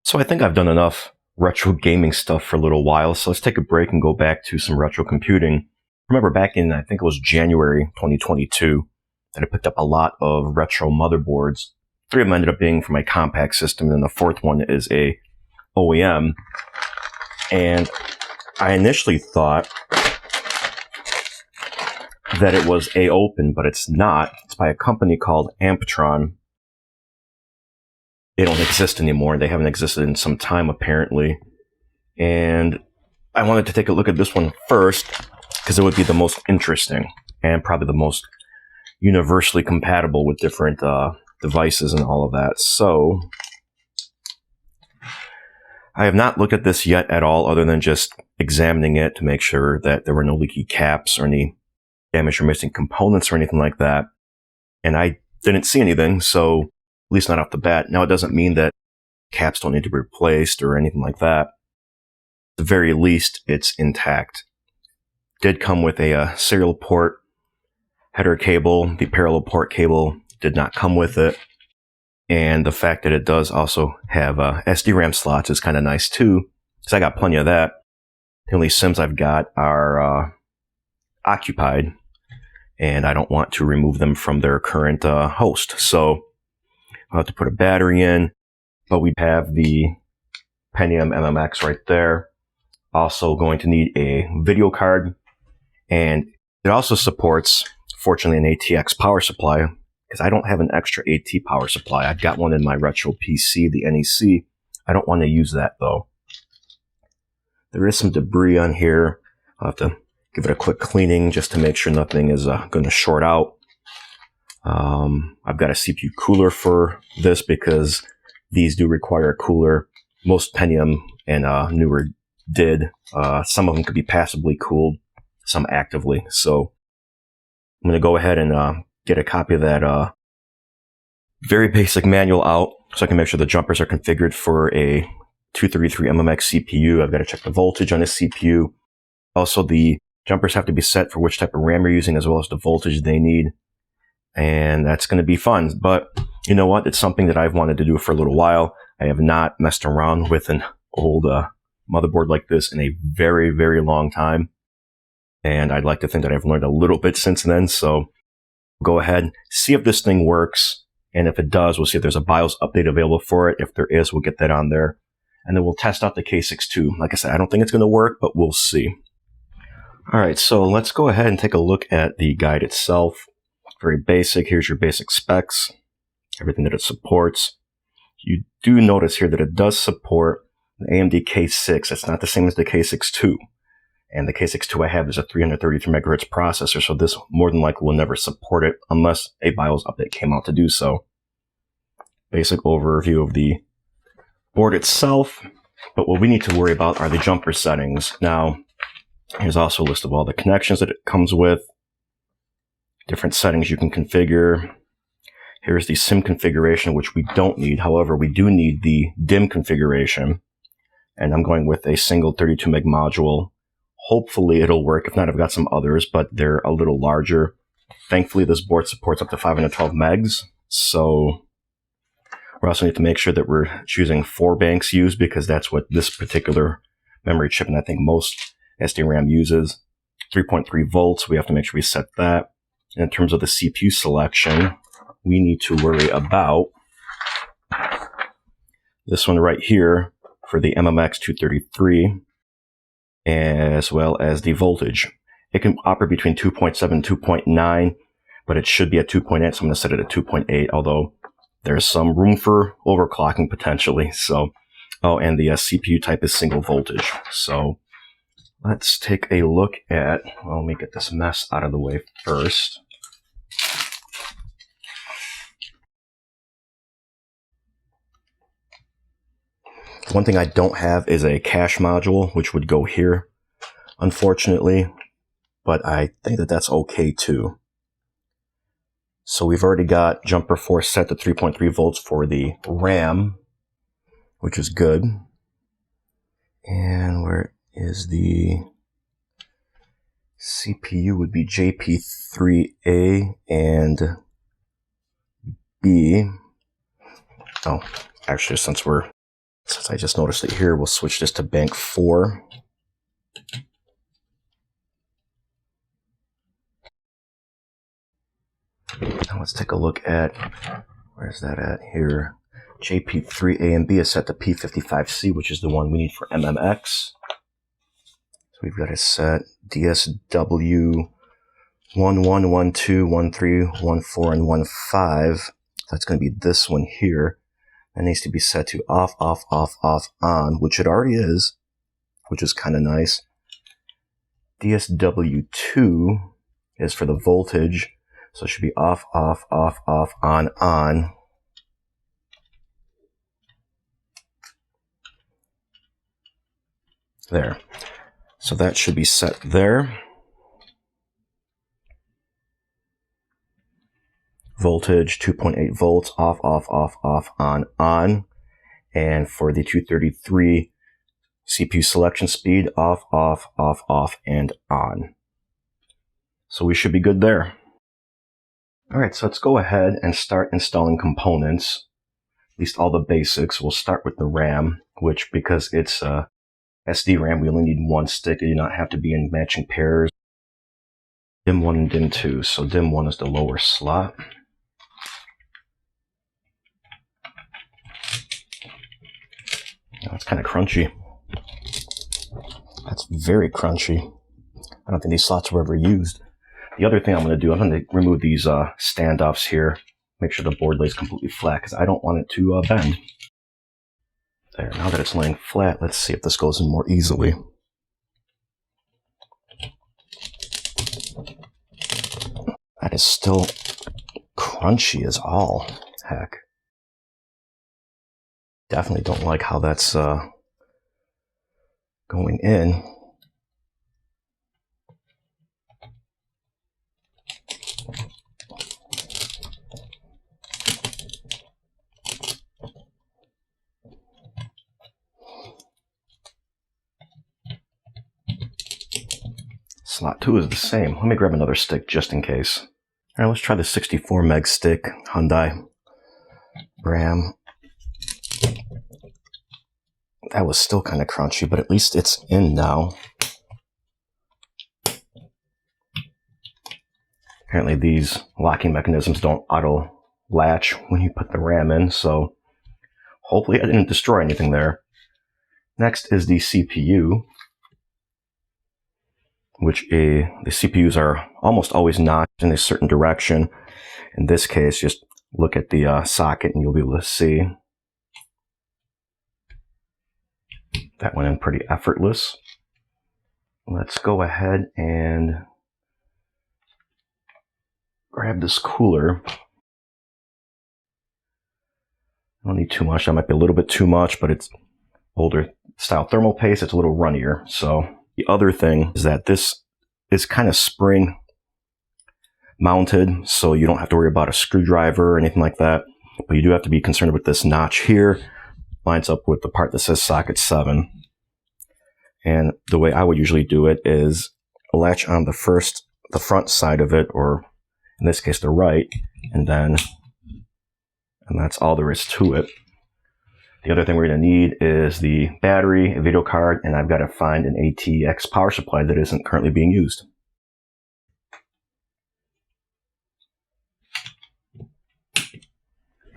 So I think I've done enough retro gaming stuff for a little while, so let's take a break and go back to some retro computing. Remember back in, I think it was January 2022, that I picked up a lot of retro motherboards. 3 of them ended up being for my Compaq system, and then the 4th one is a OEM. And I initially thought that it was A-Open, but it's not. It's by a company called Amptron. They don't exist anymore. They haven't existed in some time, apparently. And I wanted to take a look at this one first, because it would be the most interesting and probably the most universally compatible with different devices and all of that. So I have not looked at this yet at all, other than just examining it to make sure that there were no leaky caps or any damaged or missing components or anything like that. And I didn't see anything, so at least not off the bat. Now, it doesn't mean that caps don't need to be replaced or anything like that. At the very least, it's intact. Did come with a serial port header cable. The parallel port cable did not come with it. And the fact that it does also have SD-RAM slots is kind of nice too, because I got plenty of that. The only SIMs I've got are occupied, and I don't want to remove them from their current host. So I'll have to put a battery in, but we have the Pentium MMX right there. Also going to need a video card, and it also supports, fortunately, an ATX power supply, because I don't have an extra AT power supply. I've got one in my retro PC, the NEC. I don't want to use that though. There is some debris on here. I'll have to give it a quick cleaning just to make sure nothing is going to short out. I've got a CPU cooler for this because these do require a cooler. Most Pentium and newer did. Some of them could be passively cooled, some actively. So I'm going to go ahead and get a copy of that very basic manual out so I can make sure the jumpers are configured for a 233 MMX CPU. I've got to check the voltage on this CPU. Also, the jumpers have to be set for which type of RAM you're using, as well as the voltage they need. And that's going to be fun. But you know what? It's something that I've wanted to do for a little while. I have not messed around with an old motherboard like this in a very, very long time. And I'd like to think that I've learned a little bit since then. So go ahead, see if this thing works. And if it does, we'll see if there's a BIOS update available for it. If there is, we'll get that on there. And then we'll test out the K62. Like I said, I don't think it's going to work, but we'll see. All right, so let's go ahead and take a look at the guide itself. Very basic. Here's your basic specs, everything that it supports. You do notice here that it does support an AMD K6. It's not the same as the K62. And the K62 I have is a 333 megahertz processor, so this more than likely will never support it unless a BIOS update came out to do so. Basic overview of the board itself, but what we need to worry about are the jumper settings. Now, here's also a list of all the connections that it comes with, different settings you can configure. Here's the SIM configuration, which we don't need. However, we do need the DIMM configuration, and I'm going with a single 32 meg module. Hopefully it'll work. If not, I've got some others, but they're a little larger. Thankfully, this board supports up to 512 megs, so we also need to make sure that we're choosing 4 banks used, because that's what this particular memory chip, and I think most SD-RAM uses. 3.3 volts, we have to make sure we set that. And in terms of the CPU selection, we need to worry about this one right here for the MMX 233, as well as the voltage. It can operate between 2.7 and 2.9, but it should be at 2.8, so I'm going to set it at 2.8, although there's some room for overclocking potentially. So, oh, and the CPU type is single voltage. So let's take a look at, well, let me get this mess out of the way first. One thing I don't have is a cache module, which would go here, unfortunately, but I think that that's okay too. So we've already got jumper 4 set to 3.3 volts for the RAM, which is good. And where is the CPU? Would be JP3A and B. Oh, actually, since we're Since I just noticed it here, we'll switch this to bank 4. Now let's take a look at, where's that at here? JP3A and B is set to P55C, which is the one we need for MMX. So we've got it set DSW 1, 1, 1, 2, 1, 3, 1, 4, and 1, 5. That's going to be this one here. That needs to be set to off, off, off, off, on, which it already is, which is kind of nice. DSW2 is for the voltage, so it should be off, off, off, off, on, on. There. So that should be set there. Voltage 2.8 volts, off, off, off, off, on, on. And for the 233 CPU selection speed, off, off, off, off, and on. So we should be good there. All right, so let's go ahead and start installing components, at least all the basics. We'll start with the RAM, which, because it's SD RAM, we only need one stick. They do not have to be in matching pairs. DIMM 1 and DIMM 2. So DIMM 1 is the lower slot. That's kind of crunchy. That's very crunchy. I don't think these slots were ever used. The other thing I'm going to do, I'm going to remove these standoffs here. Make sure the board lays completely flat because I don't want it to bend. There, now that it's laying flat, let's see if this goes in more easily. That is still crunchy as all heck. Definitely don't like how that's going in. Slot 2 is the same. Let me grab another stick just in case. All right, let's try the 64 meg stick, Hyundai RAM. That was still kind of crunchy, but at least it's in now. Apparently these locking mechanisms don't auto latch when you put the RAM in, so hopefully I didn't destroy anything there. Next is the CPU, which the CPUs are almost always notched in a certain direction. In this case, just look at the socket and you'll be able to see. That went in pretty effortless. Let's go ahead and grab this cooler. I don't need too much. That might be a little bit too much, but it's older style thermal paste. It's a little runnier. So the other thing is that this is kind of spring mounted, so you don't have to worry about a screwdriver or anything like that. But you do have to be concerned with this notch here. Lines up with the part that says socket 7. And the way I would usually do it is latch on the front side of it, or in this case the right, and that's all there is to it. The other thing we're going to need is the battery, a video card, and I've got to find an ATX power supply that isn't currently being used.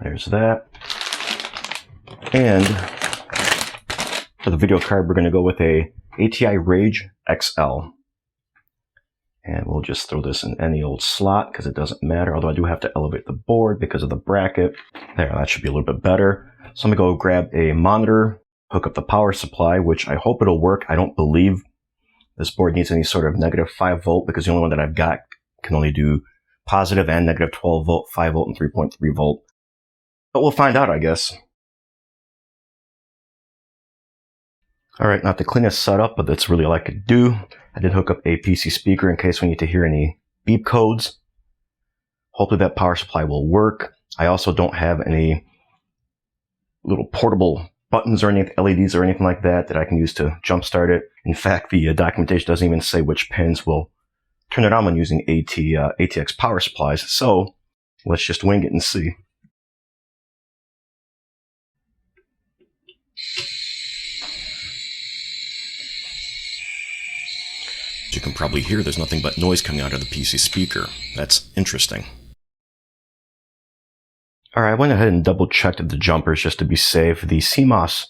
There's that. And for the video card, we're going to go with a ATI Rage XL. And we'll just throw this in any old slot because it doesn't matter, although I do have to elevate the board because of the bracket. There, that should be a little bit better. So I'm going to go grab a monitor, hook up the power supply, which I hope it'll work. I don't believe this board needs any sort of negative 5 volt because the only one that I've got can only do positive and negative 12 volt, 5 volt, and 3.3 volt. But we'll find out, I guess. All right, not the cleanest setup, but that's really all I could do. I did hook up a PC speaker in case we need to hear any beep codes. Hopefully that power supply will work. I also don't have any little portable buttons or any LEDs or anything like that that I can use to jumpstart it. In fact, the documentation doesn't even say which pins will turn it on when using ATX power supplies. So let's just wing it and see. can probably hear, there's nothing but noise coming out of the PC speaker. That's interesting. Alright, I went ahead and double checked the jumpers just to be safe. The CMOS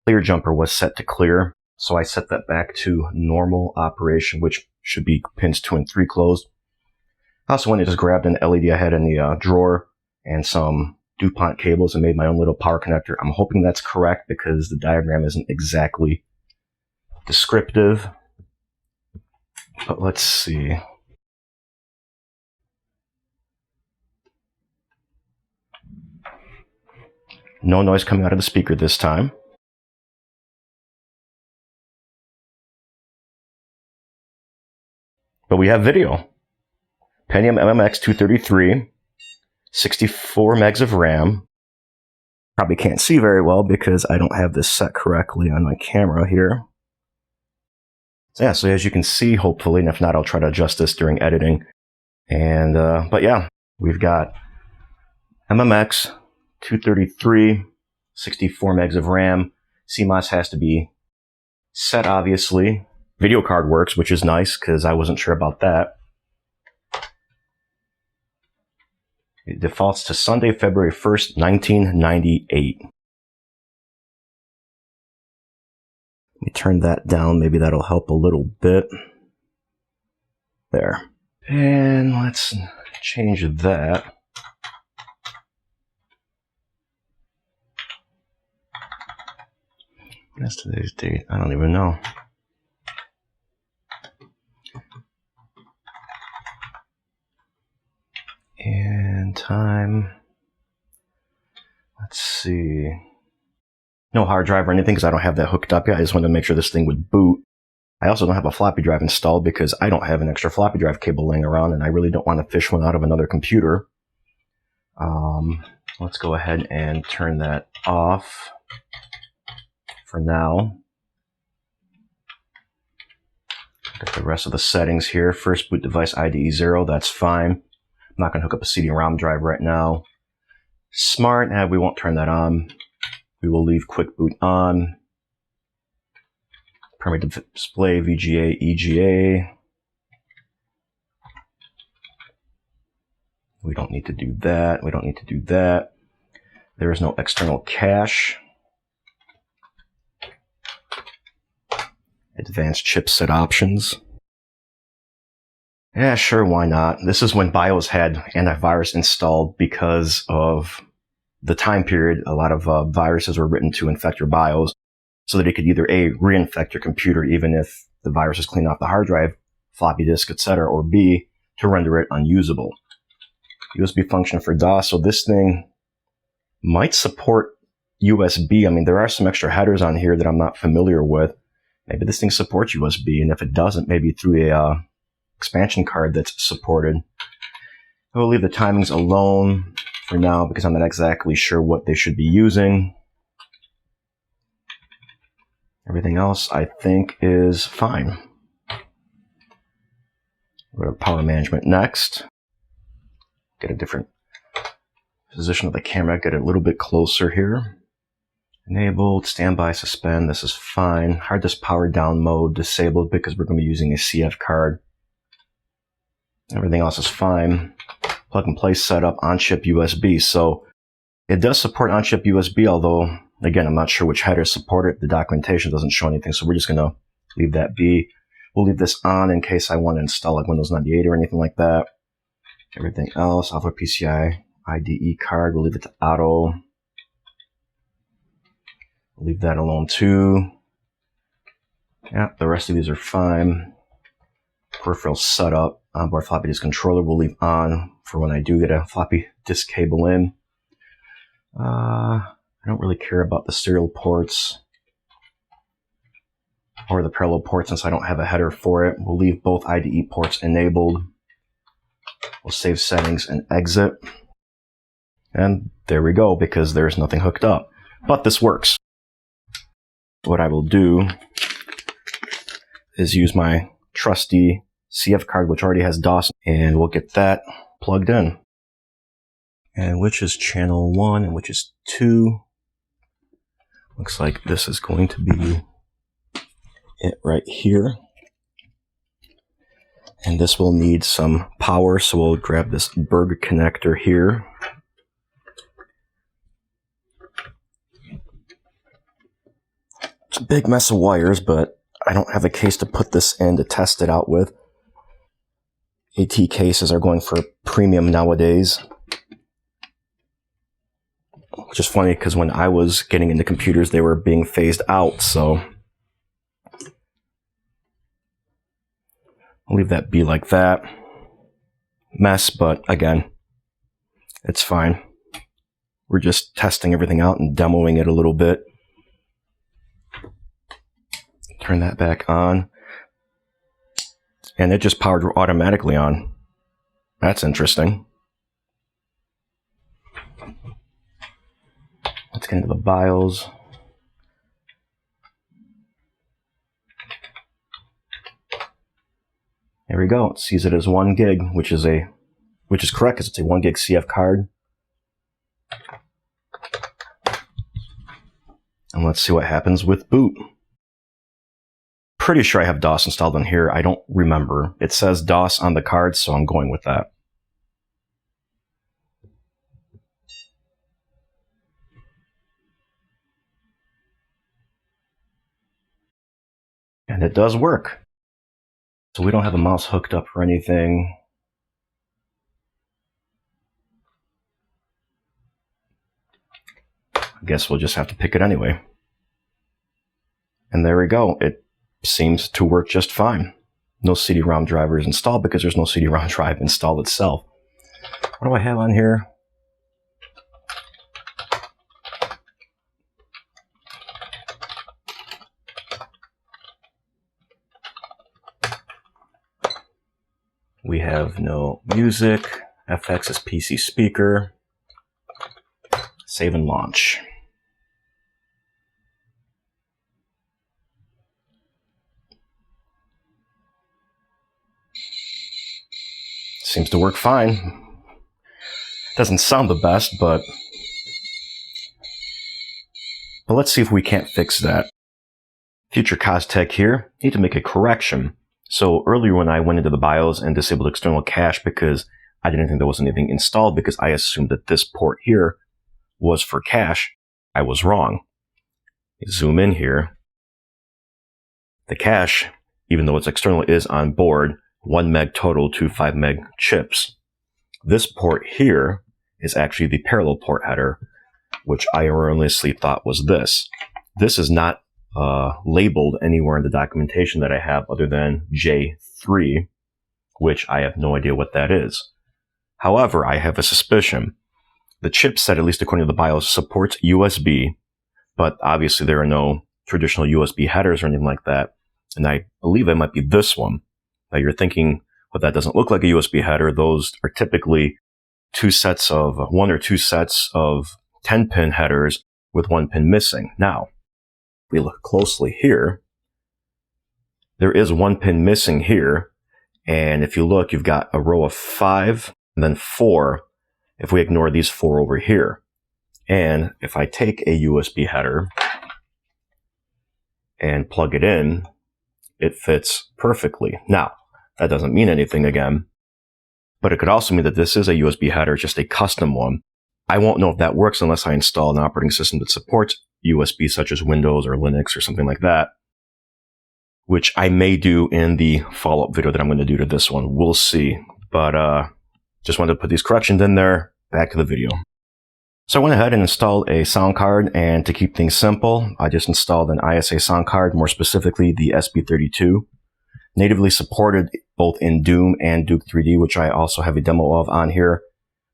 clear jumper was set to clear, so I set that back to normal operation, which should be pins 2 and 3 closed. I also went and just grabbed an LED I had in the drawer and some DuPont cables and made my own little power connector. I'm hoping that's correct because the diagram isn't exactly descriptive. But let's see. No noise coming out of the speaker this time. But we have video. Pentium MMX233, 64 megs of RAM. Probably can't see very well because I don't have this set correctly on my camera here. So yeah, so as you can see, hopefully, and if not, I'll try to adjust this during editing. And, but yeah, we've got MMX 233, 64 megs of RAM. CMOS has to be set, obviously. Video card works, which is nice because I wasn't sure about that. It defaults to Sunday, February 1st, 1998. Let me turn that down. Maybe that'll help a little bit. There. And let's change that. That's today's date. I don't even know. And time. Let's see. No hard drive or anything because I don't have that hooked up yet. I just wanted to make sure this thing would boot. I also don't have a floppy drive installed because I don't have an extra floppy drive cable laying around and I really don't want to fish one out of another computer. Let's go ahead and turn that off for now. Got the rest of the settings here. First boot device IDE 0, that's fine. I'm not going to hook up a CD-ROM drive right now. Smart, we won't turn that on. We will leave quick boot on. Primary display, VGA, EGA. We don't need to do that. We don't need to do that. There is no external cache. Advanced chipset options. Yeah, sure, why not? This is when BIOS had antivirus installed because of the time period. A lot of viruses were written to infect your BIOS so that it could either A, reinfect your computer even if the virus is cleaned off the hard drive, floppy disk, etc., or B, to render it unusable. USB function for DOS, so this thing might support USB. I mean, there are some extra headers on here that I'm not familiar with. Maybe this thing supports USB, and if it doesn't, maybe through a expansion card that's supported. I will leave the timings alone for now because I'm not exactly sure what they should be using. Everything else I think is fine. Go to power management next. Get a different position of the camera, get it a little bit closer here. Enabled, standby, suspend, this is fine. Hard disk power down mode disabled because we're going to be using a CF card. Everything else is fine. Plug and play setup, on-chip USB. So it does support on-chip USB, although, again, I'm not sure which headers support it. The documentation doesn't show anything, so we're just going to leave that be. We'll leave this on in case I want to install like Windows 98 or anything like that. Everything else, Alpha PCI IDE card, we'll leave it to auto. We'll leave that alone too. Yeah, the rest of these are fine. Peripheral setup, onboard floppy disk controller we'll leave on for when I do get a floppy disk cable in. I don't really care about the serial ports or the parallel port since I don't have a header for it. We'll leave both IDE ports enabled. We'll save settings and exit. And there we go, because there's nothing hooked up. But this works. What I will do is use my trusty CF card, which already has DOS, and we'll get that plugged in. And which is channel 1 and which is 2. Looks like this is going to be it right here. And this will need some power, so we'll grab this Berg connector here. It's a big mess of wires, but I don't have a case to put this in to test it out with. AT cases are going for premium nowadays. Which is funny because when I was getting into computers, they were being phased out, so I'll leave that be like that. Mess, but again, it's fine. We're just testing everything out and demoing it a little bit. Turn that back on. And it just powered automatically on. That's interesting. Let's get into the BIOS. There we go. It sees it as 1 gig, which is correct because it's a 1 gig CF card. And let's see what happens with boot. Pretty sure I have DOS installed on here. I don't remember. It says DOS on the card, so I'm going with that. And it does work. So we don't have a mouse hooked up or anything. I guess we'll just have to pick it anyway. And there we go. It seems to work just fine. No CD-ROM driver is installed because there's no CD-ROM drive installed itself. What do I have on here? We have no music. FX is PC speaker. Save and launch. Seems to work fine. Doesn't sound the best, but let's see if we can't fix that. Future Costech here. Need to make a correction. So earlier when I went into the BIOS and disabled external cache because I didn't think there was anything installed because I assumed that this port here was for cache, I was wrong. Zoom in here. The cache, even though it's external, is on board. 1 meg total, 2 5 meg chips. This port here is actually the parallel port header, which I erroneously thought was this. This is not labeled anywhere in the documentation that I have other than J3, which I have no idea what that is. However, I have a suspicion. The chipset, at least according to the BIOS, supports USB, but obviously there are no traditional USB headers or anything like that, and I believe it might be this one. Now you're thinking, well, that doesn't look like a USB header. Those are typically 1 or 2 sets of 10-pin headers with 1 pin missing. Now, if we look closely here, there is 1 pin missing here. And if you look, you've got a row of 5 and then 4 if we ignore these 4 over here. And if I take a USB header and plug it in, it fits perfectly. Now, that doesn't mean anything again, but it could also mean that this is a USB header, just a custom one. I won't know if that works unless I install an operating system that supports USB, such as Windows or Linux or something like that, which I may do in the follow-up video that I'm going to do to this one. We'll see. But just wanted to put these corrections in there. Back to the video. So I went ahead and installed a sound card, and to keep things simple, I just installed an ISA sound card, more specifically the SB32. Natively supported both in Doom and Duke 3D, which I also have a demo of on here,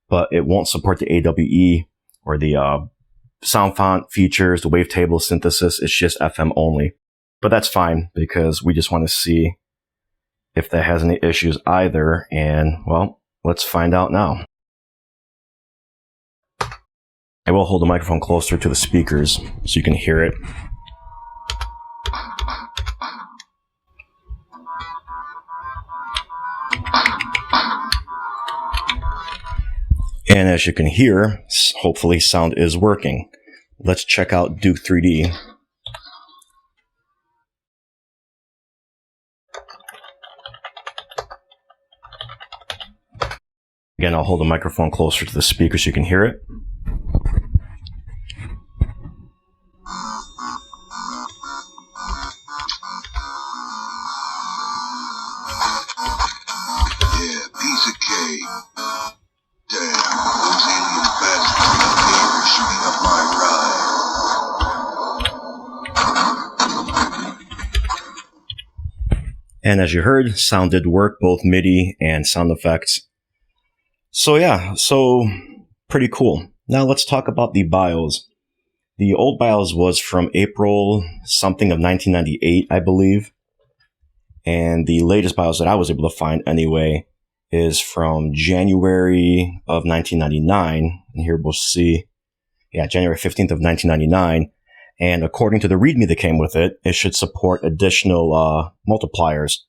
but it won't support the AWE or the sound font features, the wavetable synthesis. It's just FM only. But that's fine because we just want to see if that has any issues either, and well, let's find out now. I will hold the microphone closer to the speakers so you can hear it. And as you can hear, hopefully sound is working. Let's check out Duke 3D. Again, I'll hold the microphone closer to the speaker so you can hear it. Yeah, piece of cake. Damn, those alien bastards are shooting up my ride. And as you heard, sound did work, both MIDI and sound effects. So yeah, so pretty cool. Now let's talk about the BIOS. The old BIOS was from April something of 1998, I believe. And the latest BIOS that I was able to find anyway is from January of 1999. And here we'll see, yeah, January 15th of 1999. And according to the README that came with it, it should support additional multipliers.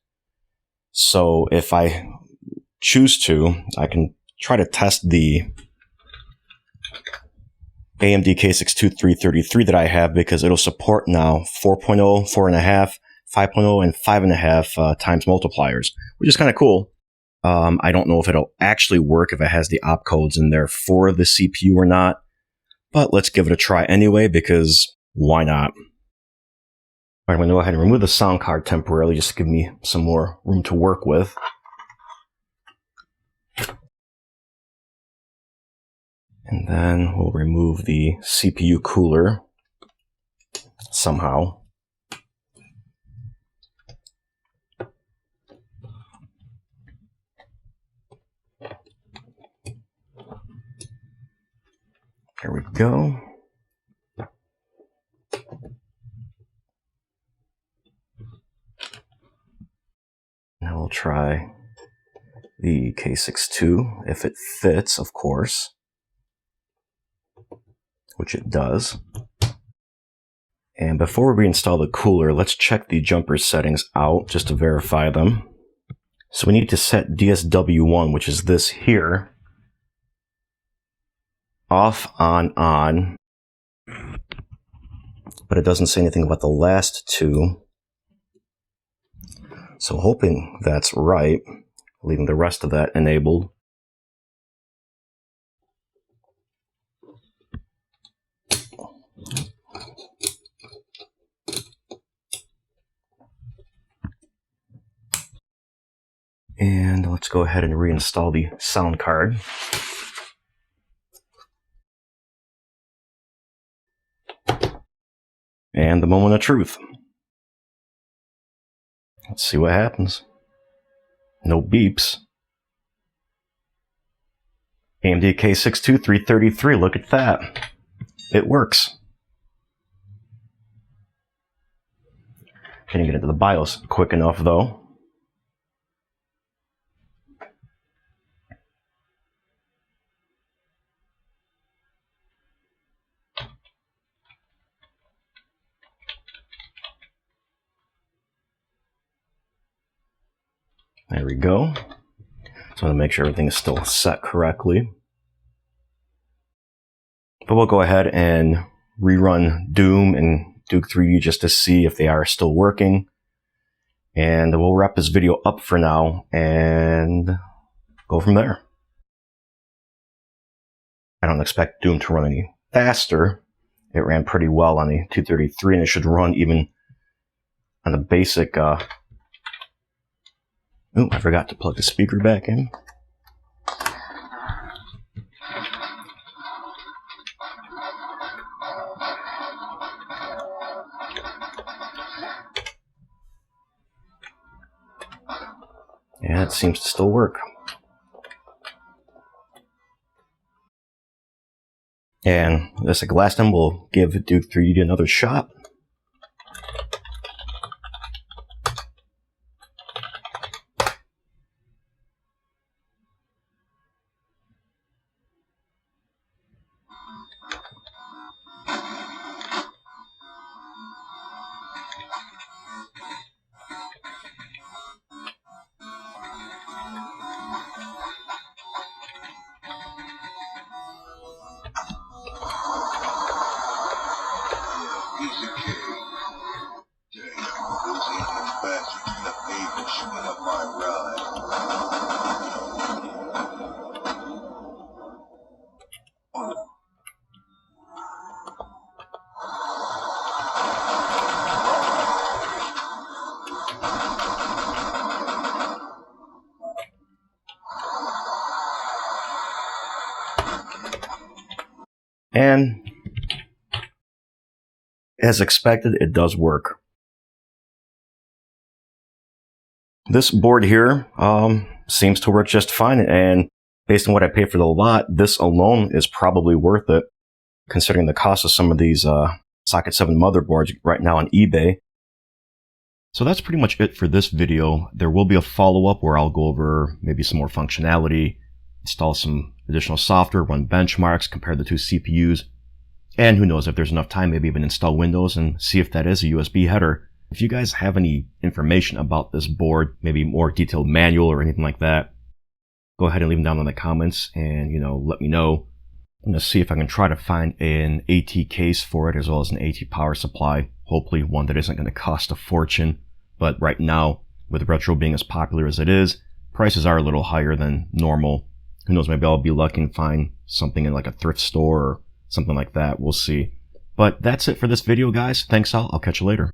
So if I choose to, I can try to test the AMD K62333 that I have, because it'll support now 4.0, 4.5, 5.0, and 5.5 times multipliers, which is kind of cool. I don't know if it'll actually work if it has the opcodes in there for the CPU or not, but let's give it a try anyway, because why not? All right, I'm going to go ahead and remove the sound card temporarily just to give me some more room to work with. And then we'll remove the CPU cooler somehow. There we go. Now we'll try the K62, if it fits, of course, which it does. And before we install the cooler, let's check the jumper settings out just to verify them. So we need to set DSW1, which is this here, off, on, but it doesn't say anything about the last two. So hoping that's right, leaving the rest of that enabled. And let's go ahead and reinstall the sound card. And the moment of truth. Let's see what happens. No beeps. AMD K62333, look at that. It works. Can't get into the BIOS quick enough though. There we go. So I want to make sure everything is still set correctly. But we'll go ahead and rerun Doom and Duke 3D just to see if they are still working. And we'll wrap this video up for now and go from there. I don't expect Doom to run any faster. It ran pretty well on the 233, and it should run even on the basic oh, I forgot to plug the speaker back in. Yeah, it seems to still work. And just like last time, we'll give Duke 3D another shot. Piece of cake. And as expected, it does work. This board here seems to work just fine, and based on what I paid for the lot, this alone is probably worth it, considering the cost of some of these Socket 7 motherboards right now on eBay. So that's pretty much it for this video. There will be a follow-up where I'll go over maybe some more functionality, install some additional software, run benchmarks, compare the two CPUs, and who knows, if there's enough time, maybe even install Windows and see if that is a USB header. If you guys have any information about this board, maybe more detailed manual or anything like that, go ahead and leave them down in the comments and, let me know. I'm going to see if I can try to find an AT case for it, as well as an AT power supply. Hopefully one that isn't going to cost a fortune. But right now, with retro being as popular as it is, prices are a little higher than normal. Who knows, maybe I'll be lucky and find something in like a thrift store or something like that. We'll see. But that's it for this video, guys. Thanks all. I'll catch you later.